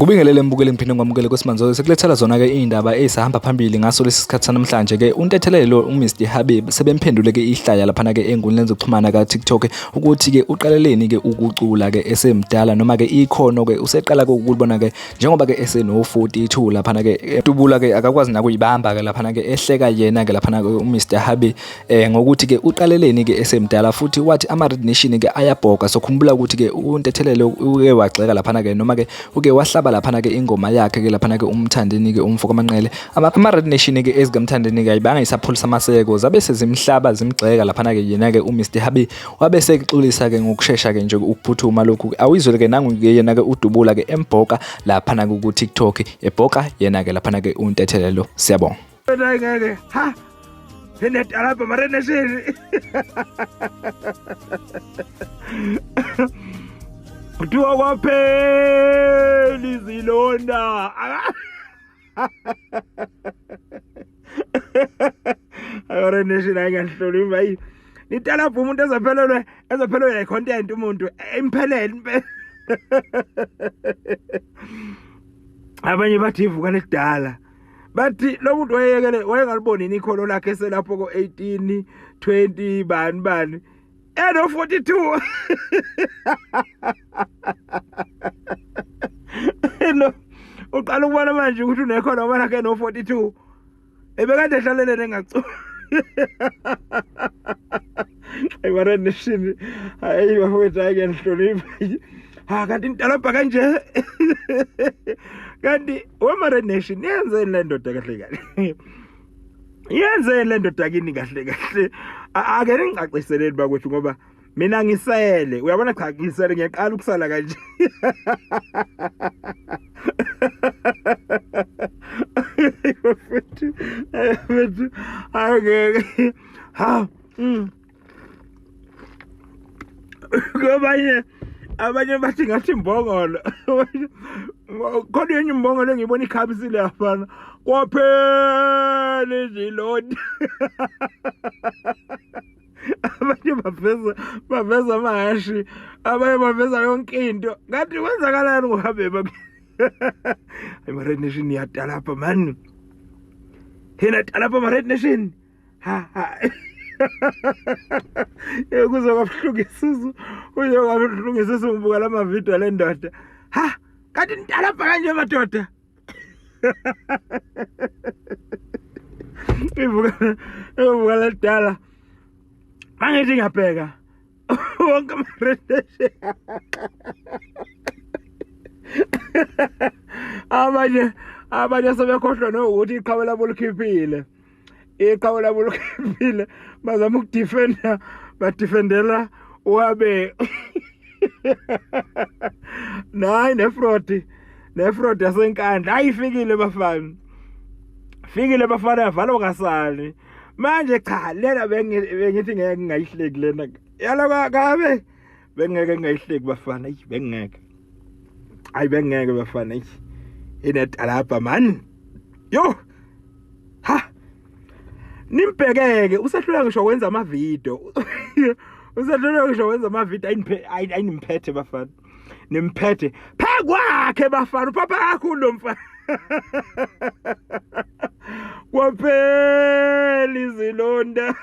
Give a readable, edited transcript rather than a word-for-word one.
Ngubingelele mbukeli ngiphinde ngamukele kwesimanzo sekulethela zona-ke iy'ndaba ezihamba phambili ngaso lesi sikhathi sanamhlanje-ke uNtethelelo uMr Habib sebemphendule-ke ihlaya laphana-ke ey'nkundleni zokuxhumana ka-TikTok ukuthi-ke uqaleleni-ke ukucula-ke esemdala noma-ke ikhono-ke useqala-ke ukulibona-ke njengoba-ke eseno-42 laphana-ke Dubula-ke akakwazi nakuyibamba-ke laphana-ke ehleka yena-ke laphana-ke uMr Habib ngokuthi-ke uqaleleni-ke esemdala futhi wathi ama-Red Nation-ke ayabhoka. Sokhumbula ukuthi-ke uNtethelelo uke wagxeka laphana-ke noma-ke uke wahlaba laphana-ke ingoma yakhe-ke laphana-ke uMthandeni-ke umfoko kaManqele. Ama-Red Nation-ke ezikaMthandeni-ke ayibanga isapholisa amaseko zabe sezimhlaba zimgxeka laphana-ke yena-ke uMr Habib wabe sekuxolisa-ke ngokushesha-ke nje ukuphuthuma lokhu awizwe-ke nangu-ke yena-ke uDubula-ke embhoka laphana-ke ku-TikTok ebhoka yena-ke laphana-ke uNtethelelo. Siyabonga. Ha Alapha ama-Red Nation kuthiwa kwaphela izilonda ama-Red Nation ayingahlonipha yini nitalapha umuntu ezaphelelwe yi-content umuntu imphelele abanye bathi ivuka lekudala bathi lo muntu wayengaliboni ikhono lakhe eselapho ko-18 20 bani eno-42 no uqala ukubona manje ukuthi unekhono ngoba lakhe eno-42 ebekade ehlalelene engacula ama-Red Nation hayi bafowethu hayi ngiyanihlonipha kanti nitalapha kanje kanti wama-Red Nation yenzeni le ndoda kahle kahle yenzeni le ndoda kini kahle kahle ake ningicaciseleni bakwethu ngoba mina ngisele uyabona cha ngisele ngiyaqala ukusala kanje mfethu ake ha abanye bathi ngathi imbongolo khona yenye imbongolo engiyibona ikhabisile yafana kwaphela izilonda abanye baveza amahashi abanye baveza yonke into ngathi kwenzakalani ngoHabib ama-Red Nation iyadalapha mani hina dalapha ama-Red Nation kuze kwabuhlungu isusu ngibuka lamavidiyo ale ndoda kanti nidalapha kanje madoda ivuka ledala angithi ngiyabheka wonke ama-Red Nation abanye sebekhohlwa nokuthi iqhawe labo likhiphile bazama ukudifenda badifendela uHabib nayi nefrodi yasenkandla ayifikile bafana yavala kasali manje cha lena bengithi ngeke ngingayihleki lena yala kabe bengeke ngingayihleki bafana bengeke bafana inedalapha man yo nimbhekeke usahlula ngisho wenza amavidiyo ayinimphethe bafana nimphethe phekwakhe bafana upapa kakhulu lo mfana kwaphela izilonda